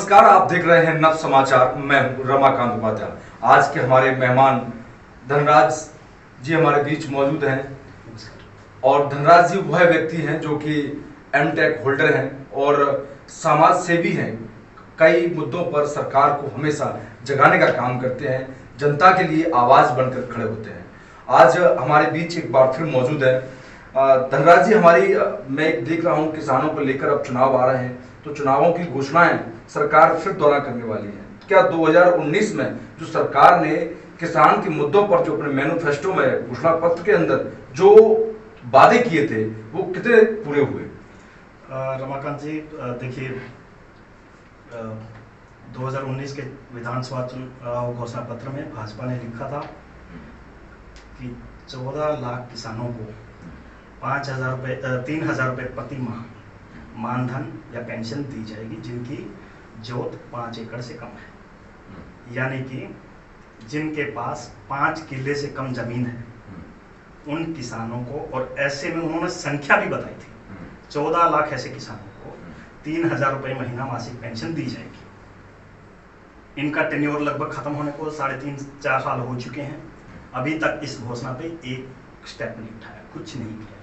नमस्कार, आप देख रहे हैं नव समाचार। मैं हूं रमाकांत उपाध्याय। आज के हमारे मेहमान धनराज जी हमारे बीच मौजूद हैं और धनराज जी वह व्यक्ति हैं जो कि एमटेक होल्डर हैं और समाज सेवी हैं। कई मुद्दों पर सरकार को हमेशा जगाने का काम करते हैं, जनता के लिए आवाज बनकर खड़े होते हैं। आज हमारे बीच एक बार फिर मौजूद है धनराज जी। मैं देख रहा हूं किसानों को लेकर अब चुनाव आ रहे हैं, तो चुनावों की घोषणाएं सरकार फिर दोहरा करने वाली है। क्या 2019 में जो सरकार ने किसान के मुद्दों पर जो अपने मैनिफेस्टो में घोषणा पत्र के अंदर जो वादे किए थे वो कितने पूरे हुए? रमाकांत जी, देखिए 2019 के विधानसभा चुनाव घोषणा पत्र में भाजपा ने लिखा था कि 14 लाख किसानों को 5,000 रुपये 3,000 रुपये प्रति माह मानधन या पेंशन दी जाएगी जिनकी जोत 5 एकड़ से कम है, यानी कि जिनके पास 5 किले से कम जमीन है उन किसानों को। और ऐसे में उन्होंने संख्या भी बताई थी, 14 लाख ऐसे किसानों को 3,000 रुपये महीना मासिक पेंशन दी जाएगी। इनका टेन्योर लगभग खत्म होने को 3.5-4 साल हो चुके हैं। अभी तक इस घोषणा पे एक स्टेप नहीं उठाया, कुछ नहीं किया।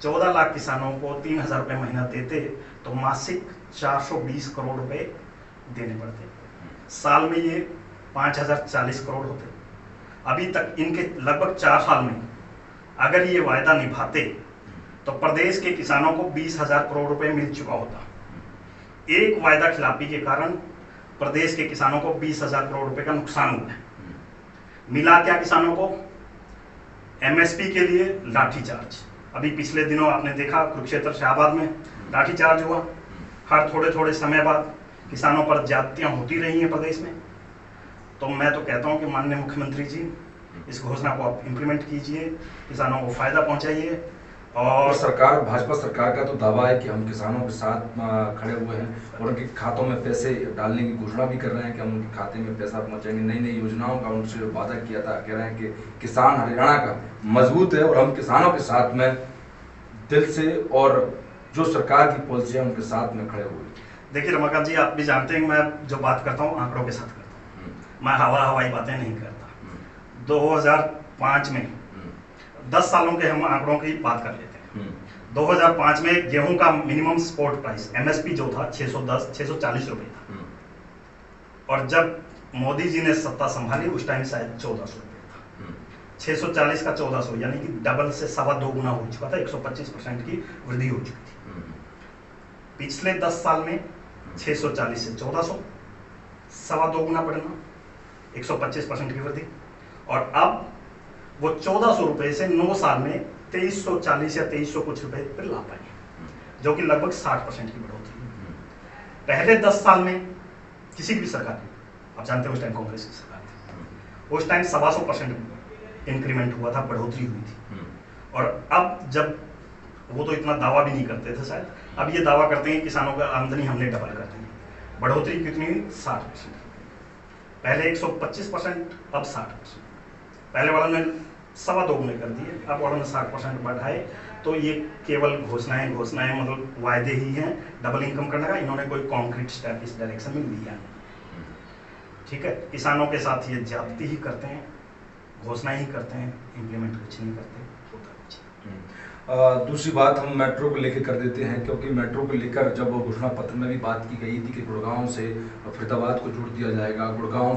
14 लाख किसानों को 3,000 रुपये महीना देते तो मासिक 420 करोड़ रुपए देने पड़ते, साल में ये 5,040 करोड़ होते। अभी तक इनके लगभग 4 साल में अगर ये वायदा निभाते तो प्रदेश के किसानों को 20,000 करोड़ रुपए मिल चुका होता। एक वायदा खिलाफी के कारण प्रदेश के किसानों को 20,000 करोड़ रुपए का नुकसान हुआ है। मिला क्या किसानों को? एमएसपी के लिए लाठीचार्ज। अभी पिछले दिनों आपने देखा कुरुक्षेत्र शाहबाद में लाठीचार्ज हुआ। हर थोड़े थोड़े समय बाद किसानों पर ज्यादतियां होती रही हैं प्रदेश में। तो मैं तो कहता हूं कि माननीय मुख्यमंत्री जी इस घोषणा को आप इम्प्लीमेंट कीजिए, किसानों को फायदा पहुंचाइए। और सरकार, भाजपा सरकार का तो दावा है कि हम किसानों के साथ खड़े हुए हैं और उनके खातों में पैसे डालने की घोषणा भी कर रहे हैं कि हम उनके खाते में पैसा पहुंचाएंगे। नई नई योजनाओं का उनसे वादा किया था। कह रहे हैं कि किसान हरियाणा का मजबूत है और हम किसानों के साथ में दिल से और जो सरकार की पॉलिसी है उनके साथ में खड़े हुए। देखिए रमाकांत जी, आप भी जानते हैं मैं जो बात करता हूँ आंकड़ों के साथ करता हूँ, मैं हवाई बातें नहीं करता। 2005 में 10 सालों के हम आंकड़ों की बात कर लेते हैं। 2005 में गेहूं का मिनिमम सपोर्ट प्राइस एमएसपी जो था 640 रुपए था और जब मोदी जी ने सत्ता संभाली उस टाइम शायद 1400 रुपए था। 640 का 1400 यानी कि डबल से 2.25 गुना हो चुका था। 125% की वृद्धि हो चुकी थी। पिछले 10 साल में 640 से 1400, 2.25 गुना बढ़ना, 125% की वृद्धि। और अब वो 1400 रुपए से 9 साल में 2340 या 2300 कुछ रुपए पर ला पाए, जो कि लगभग 60% की बढ़ोतरी। पहले 10 साल में किसी भी सरकार ने, आप जानते हैं उस टाइम कांग्रेस की सरकार थी, उस टाइम 250% इंक्रीमेंट हुआ था, बढ़ोतरी हुई थी। और अब जब वो तो इतना दावा भी नहीं करते थे शायद, अब ये दावा करते हैं किसानों का आमदनी हमने डबल कर दी। बढ़ोतरी कितनी? 60%। पहले 125%, अब 60%। पहले वालों ने 2.25 गुने कर दिए, अब वालों ने 60% बढ़ाए। तो ये केवल घोषणाएं मतलब वायदे ही हैं डबल इनकम करने का। इन्होंने कोई कॉन्क्रीट स्टेप इस डायरेक्शन में लिया नहीं। ठीक है, किसानों के साथ ये ज्यादती ही करते हैं, घोषणाएं ही करते हैं, इम्प्लीमेंट कुछ नहीं करते। दूसरी बात हम मेट्रो को लेकर कर देते हैं, क्योंकि मेट्रो को लेकर जब घोषणा पत्र में भी बात की गई थी कि गुड़गांव से फरीदाबाद को जोड़ दिया जाएगा, गुड़गांव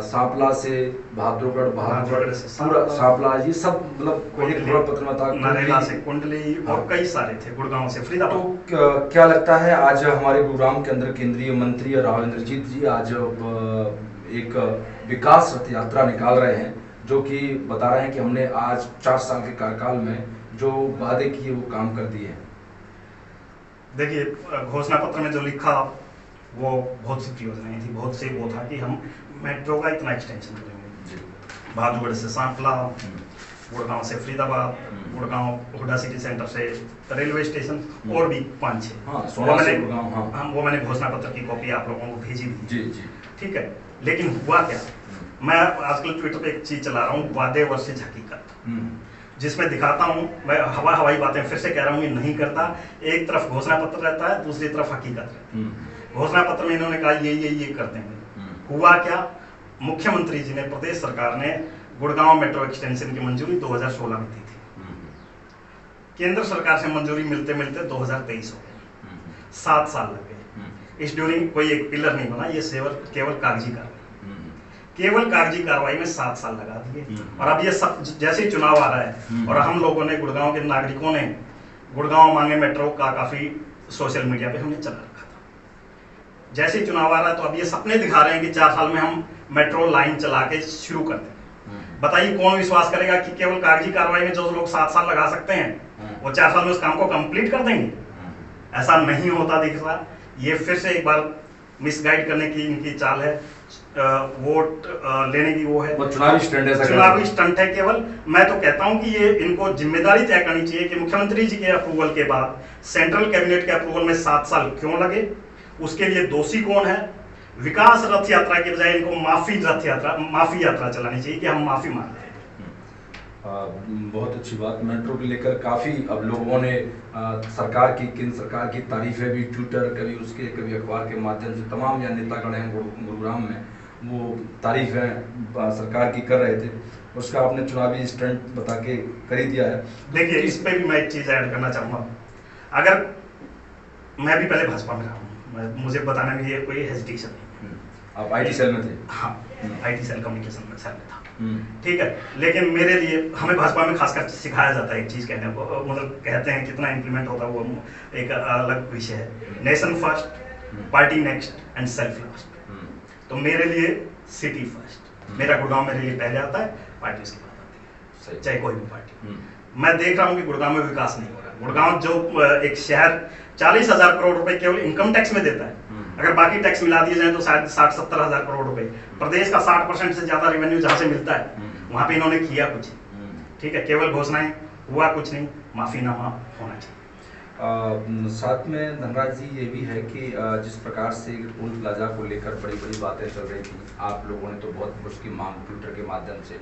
सांपला से बहादुरगढ़ से पूरा सांपला, ये सब मतलब घोषणा पत्र में था। नरेला से कुंडली और कई सारे थे, गुड़गांव से फरीदाबाद। तो क्या लगता है आज हमारे गुरुग्राम के अंदर केंद्रीय मंत्री राव इंद्रजीत जी आज एक विकास रथ यात्रा निकाल रहे हैं, जो कि बता रहे हैं कि हमने आज 4 साल के कार्यकाल में जो वादे किए वो काम कर दिए हैं। देखिए, घोषणा पत्र में जो लिखा वो बहुत सी योजनाएं थी, बहुत से वो था कि हम मेट्रो का इतना एक्सटेंशन करेंगे, बहादुरगढ़ से सांपला, गुड़गांव से फरीदाबाद, गुड़गांव हुडा सिटी सेंटर से रेलवे स्टेशन और भी 5-6। वो मैंने घोषणा पत्र की कॉपी आप लोगों को भेजी थी। जी। ठीक है, लेकिन हुआ क्या? मैं आजकल ट्विटर पे एक चीज चला रहा हूँ, वादे वर्सेज हकीकत। जिसमें दिखाता हूँ मैं हवाई बातें फिर से कह रहा हूँ ये नहीं करता। एक तरफ घोषणा पत्र रहता है, दूसरी तरफ हकीकत रहती है। घोषणा पत्र में इन्होंने कहा ये कर देंगे, हुआ क्या? मुख्यमंत्री जी ने, प्रदेश सरकार ने गुड़गांव मेट्रो एक्सटेंशन की मंजूरी 2016 में दी थी। केंद्र सरकार से मंजूरी मिलते मिलते 2023 हो गए, 7 साल लग गए। इस ड्यूरिंग कोई एक पिलर नहीं बना, ये केवल कागजी कार्रवाई, केवल कागजी कार्रवाई में 7 साल लगा दिए। और अब ये सब जैसे ही चुनाव आ रहा है और हम लोगों ने, गुड़गांव के नागरिकों ने गुड़गांव मांगे मेट्रो का काफी सोशल मीडिया पे हमने चला रखा था। जैसे ही चुनाव आ रहा है तो अब ये सपने दिखा रहे हैं कि 4 साल में हम मेट्रो लाइन चला के शुरू कर दें। बताइए कौन विश्वास करेगा कि केवल कागजी कार्रवाई में जो लोग 7 साल लगा सकते हैं वो 4 साल में उस काम को कंप्लीट कर देंगे? ऐसा नहीं होता दिख रहा। ये फिर से एक बार मिसगाइड करने की इनकी चाल है, वोट लेने की वो है, चुनावी स्टंट है, चुनावी स्टंट है केवल। मैं तो कहता हूं कि ये इनको जिम्मेदारी तय करनी चाहिए कि मुख्यमंत्री जी के अप्रूवल के बाद सेंट्रल कैबिनेट के अप्रूवल में 7 साल क्यों लगे, उसके लिए दोषी कौन है। विकास रथ यात्रा के बजाय इनको माफी यात्रा चलानी चाहिए कि हम माफी मांगते हैं। बहुत अच्छी बात। मेट्रो को लेकर काफ़ी अब लोगों ने सरकार की, केंद्र सरकार की तारीफें भी ट्विटर, कभी अखबार के माध्यम से तमाम या नेतागण हैं गुरुग्राम में, वो तारीफें सरकार की कर रहे थे। उसका आपने चुनावी स्टंट बता के कर ही दिया है। देखिए इस पे भी मैं एक चीज़ ऐड करना चाहूँगा। अगर मैं भी पहले भाजपा में रहा हूँ, मुझे बताने में ये कोई हेजिटेशन नहीं। आप आईटी सेल में थे? हाँ, आईटी सेल कम्युनिकेशन में सेल में था, ठीक है। लेकिन मेरे लिए, हमें भाजपा में खासकर सिखाया जाता है एक चीज़ कहने को, मतलब कहते हैं कितना इंप्लीमेंट होता है वो एक अलग विषय है। Nation first, party next and self last. तो मेरे लिए सिटी फर्स्ट, मेरा गुड़गांव मेरे लिए पहले आता है, पार्टी उसके बाद आती है, चाहे कोई भी पार्टी। मैं देख रहा हूँ कि गुड़गांव में विकास नहीं हो रहा। गुड़गांव जो एक शहर 40,000 करोड़ रुपए केवल इनकम टैक्स में देता है, अगर बाकी टैक्स मिला दिए जाए तो शायद 60-70 हजार करोड़ रुपए, प्रदेश का 60% से ज्यादा रेवेन्यू जहां से मिलता है, वहां पे इन्होंने किया कुछ, ठीक है। केवल घोषणाएं, हुआ कुछ नहीं। माफीनामा होना चाहिए। साथ में धनराज जी ये भी है कि जिस प्रकार से टोल प्लाजा को लेकर बड़ी बड़ी बातें चल रही थी, आप लोगों ने तो बहुत उसकी मांग ट्विटर के माध्यम से,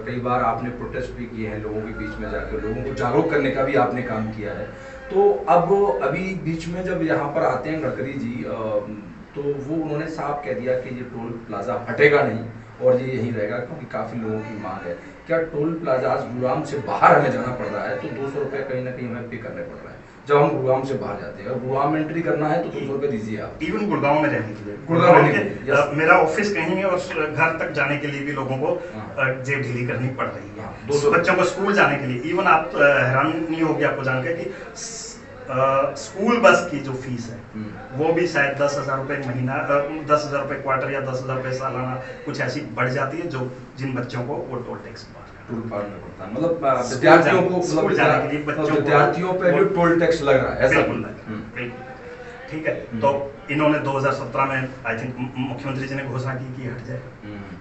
कई बार आपने प्रोटेस्ट भी किए हैं, लोगों के बीच में जाकर लोगों को जागरूक करने का भी आपने काम किया है। तो अब अभी बीच में जब यहाँ पर आते हैं गडकरी जी, तो वो उन्होंने साफ कह दिया कि ये टोल प्लाजा हटेगा नहीं और ये यहीं रहेगा, क्योंकि काफ़ी लोगों की मांग है। क्या टोल प्लाजा गुरुग्राम से बाहर हमें जाना पड़ रहा है तो 200 रुपये कहीं ना कहीं हमें पे करने पड़ रहा है जब हम गुरुग्राम से बाहर जाते हैं? और गुरुग्राम में एंट्री करना है तो 200 रुपये दीजिए आप। इवन गुड़गांव में रहने के लिए, गुड़गांव में मेरा ऑफिस कहीं है और घर तक जाने के लिए भी लोगों को जेब ढीली करनी पड़ रही है। 200 बच्चों को स्कूल जाने के लिए, इवन आप हैरान नहीं होगी आपको जानकर कि स्कूल बस की जो फीस है वो भी शायद 10,000 रुपये महीना, 10,000 रुपये क्वार्टर या 10,000 रुपये सालाना कुछ ऐसी बढ़ जाती है, जो जिन बच्चों को वो टोल टैक्स टोल पालना पड़ता है। मतलब विद्यार्थियों को, विद्यार्थियों पे भी टोल टैक्स लग रहा है, ऐसा? बिल्कुल, ठीक है। तो इन्होंने 2017 में आई थिंक मुख्यमंत्री जी ने घोषणा की कि हट जाएगा,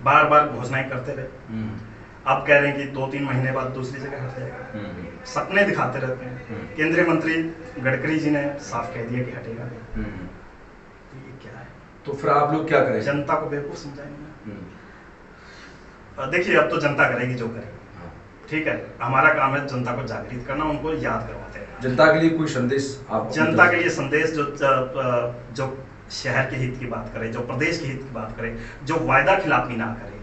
बार बार घोषणाएं करते रहे। अब कह रहे हैं कि 2-3 महीने बाद दूसरी जगह हट जाएगा। सपने दिखाते रहते हैं। केंद्रीय मंत्री गडकरी जी ने साफ कह दिया कि हटेगा नहीं। तो ये क्या है? तो फिर आप लोग क्या करें? जनता को बेवकूफ समझाएंगे? देखिए अब तो जनता करेगी जो करेगी, ठीक है। हमारा काम है जनता को जागृत करना, उनको याद करवाते हैं। जनता के लिए कोई संदेश आप? जनता के लिए संदेश जो शहर के हित की बात करे, जो प्रदेश के हित की बात करे, जो वायदा खिलाफी ना करे,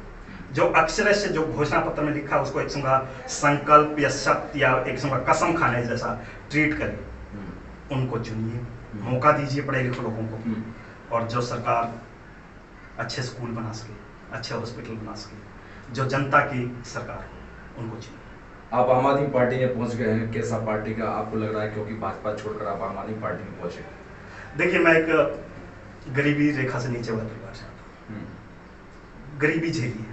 जो अक्षर से जो घोषणा पत्र में लिखा उसको एक संगा संकल्प या सत्य या एक संगा कसम खाने जैसा ट्रीट करे, उनको चुनिए, मौका दीजिए पढ़े लिखे लोगों को। और जो सरकार अच्छे स्कूल बना सके, अच्छे हॉस्पिटल बना सके, जो जनता की सरकार हो, उनको चुनिए। आप आम आदमी पार्टी में पहुंच गए हैं, कैसा पार्टी का आपको लग रहा है, क्योंकि भाजपा छोड़कर आप आम आदमी पार्टी में पहुंचे? देखिए मैं एक गरीबी रेखा से नीचे वाला परिवार से आता हूँ, गरीबी झेली है।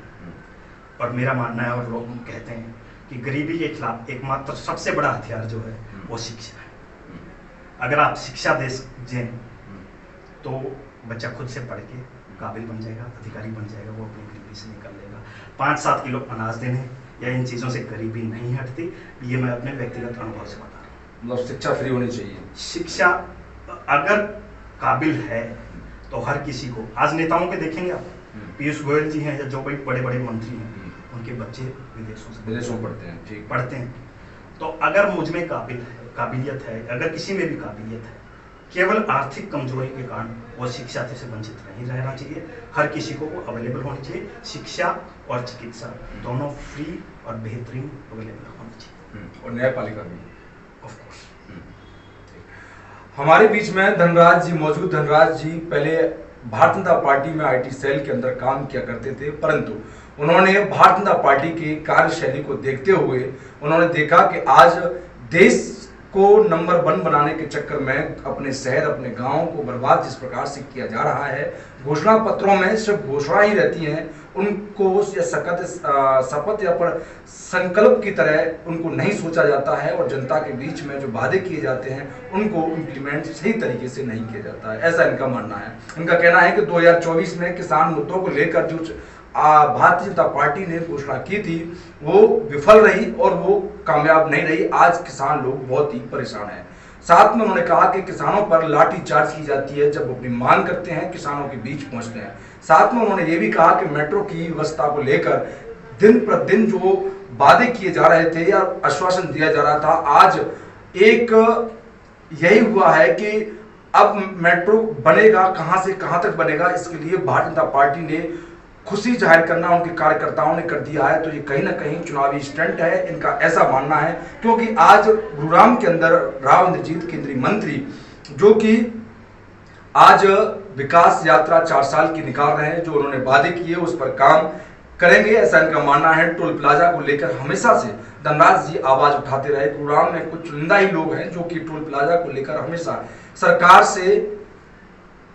और मेरा मानना है, और लोग कहते हैं कि गरीबी के खिलाफ एकमात्र सबसे बड़ा हथियार जो है वो शिक्षा है। अगर आप शिक्षा दें तो बच्चा खुद से पढ़ के काबिल बन जाएगा, अधिकारी बन जाएगा, वो अपनी गरीबी से निकल लेगा। 5-7 किलो अनाज देने या इन चीज़ों से गरीबी नहीं हटती, ये मैं अपने व्यक्तिगत अनुभव से बता रहा हूँ। मतलब शिक्षा फ्री होनी चाहिए। शिक्षा अगर काबिल है तो हर किसी को, आज नेताओं के देखेंगे आप, पीयूष गोयल जी हैं या जो कोई बड़े बड़े मंत्री हैं, उनके बच्चे विदेशों पढ़ते हैं, ठीक पढ़ते हैं। तो अगर मुझ में काबिलियत है, अगर किसी में भी काबिलियत है, केवल आर्थिक कमजोरी के कारण वो शिक्षा से वंचित नहीं रहना चाहिए। हर किसी को वो अवेलेबल होनी चाहिए। शिक्षा और चिकित्सा दोनों फ्री और बेहतरीन अवेलेबल होनी चाहिए। और न्यायपालिका भी ऑफ कोर्स। हमारे बीच में धनराज जी मौजूद। धनराज जी पहले भारतीय जनता पार्टी में IT सेल के अंदर काम किया करते थे, परंतु उन्होंने भारतीय जनता पार्टी की कार्यशैली को देखते हुए उन्होंने देखा कि आज देश को नंबर 1 बनाने के चक्कर में अपने शहर, अपने गांव को बर्बाद जिस प्रकार से किया जा रहा है, घोषणा पत्रों में सिर्फ घोषणा ही रहती हैं, उनको या शपथ या पर संकल्प की तरह उनको नहीं सोचा जाता है, और जनता के बीच में जो वादे किए जाते हैं उनको इम्प्लीमेंट सही तरीके से नहीं किया जाता है, ऐसा इनका मानना है। इनका कहना है कि 2024 में किसान मुद्दों को लेकर जो भारतीय जनता पार्टी ने घोषणा की थी वो विफल रही और वो कामयाब नहीं रही। आज किसान लोग बहुत ही परेशान हैं। साथ में उन्होंने कहा कि किसानों पर लाठी चार्ज की जाती है जब अपनी मांग करते हैं, किसानों के बीच पहुंचते हैं। साथ में उन्होंने ये भी कहा कि मेट्रो की व्यवस्था को लेकर दिन प्रतिदिन जो वादे किए जा रहे थे या आश्वासन दिया जा रहा था, आज एक यही हुआ है कि अब मेट्रो बनेगा, कहां से कहां तक बनेगा, इसके लिए भारतीय जनता पार्टी ने खुशी जाहिर करना उनके कार्यकर्ताओं ने कर दिया है। तो ये कहीं ना कहीं चुनावी स्टंट है, इनका ऐसा मानना है, क्योंकि आज गुरुग्राम के अंदर राव इंद्रजीत केंद्रीय मंत्री जो कि आज विकास यात्रा 4 साल की निकाल रहे हैं, जो उन्होंने वादे किए उस पर काम करेंगे, ऐसा इनका मानना है। टोल प्लाजा को लेकर हमेशा से धनराज जी आवाज उठाते रहे। गुरुग्राम में कुछ चुनिंदा ही लोग हैं जो कि टोल प्लाजा को लेकर हमेशा सरकार से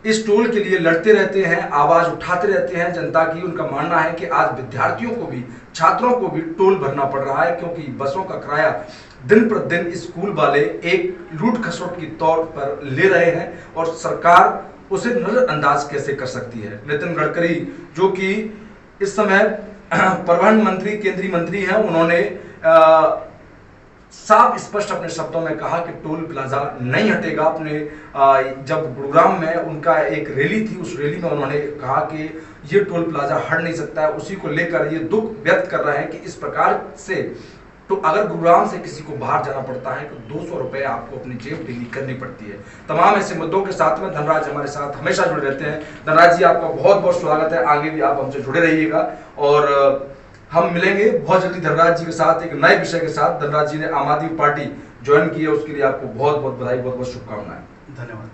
इस टोल के लिए लड़ते रहते हैं, आवाज उठाते रहते हैं जनता की। उनका मानना है कि आज विद्यार्थियों को भी, छात्रों को भी टोल भरना पड़ रहा है, क्योंकि बसों का किराया दिन प्रतिदिन स्कूल वाले एक लूट खसोट की तौर पर ले रहे हैं और सरकार उसे नजरअंदाज कैसे कर सकती है। नितिन गडकरी जो कि इस समय परिवहन मंत्री, केंद्रीय मंत्री हैं, उन्होंने साफ स्पष्ट अपने शब्दों में कहा कि टोल प्लाजा नहीं हटेगा। अपने जब गुरुग्राम में उनका एक रैली थी, उस रैली में उन्होंने कहा कि ये टोल प्लाजा हट नहीं सकता है। उसी को लेकर ये दुख व्यक्त कर रहे हैं कि इस प्रकार से तो अगर गुरुग्राम से किसी को बाहर जाना पड़ता है तो 200 रुपए आपको अपनी जेब ढीली करनी पड़ती है। तमाम ऐसे मुद्दों के साथ में धनराज हमारे साथ हमेशा जुड़े रहते हैं। धनराज जी, आपका बहुत बहुत स्वागत है, आगे भी आप हमसे जुड़े रहिएगा और हम मिलेंगे बहुत जल्दी धनराज जी के साथ एक नए विषय के साथ। धनराज जी ने आम आदमी पार्टी ज्वाइन की है, उसके लिए आपको बहुत बहुत बधाई, बहुत बहुत शुभकामनाएं। धन्यवाद।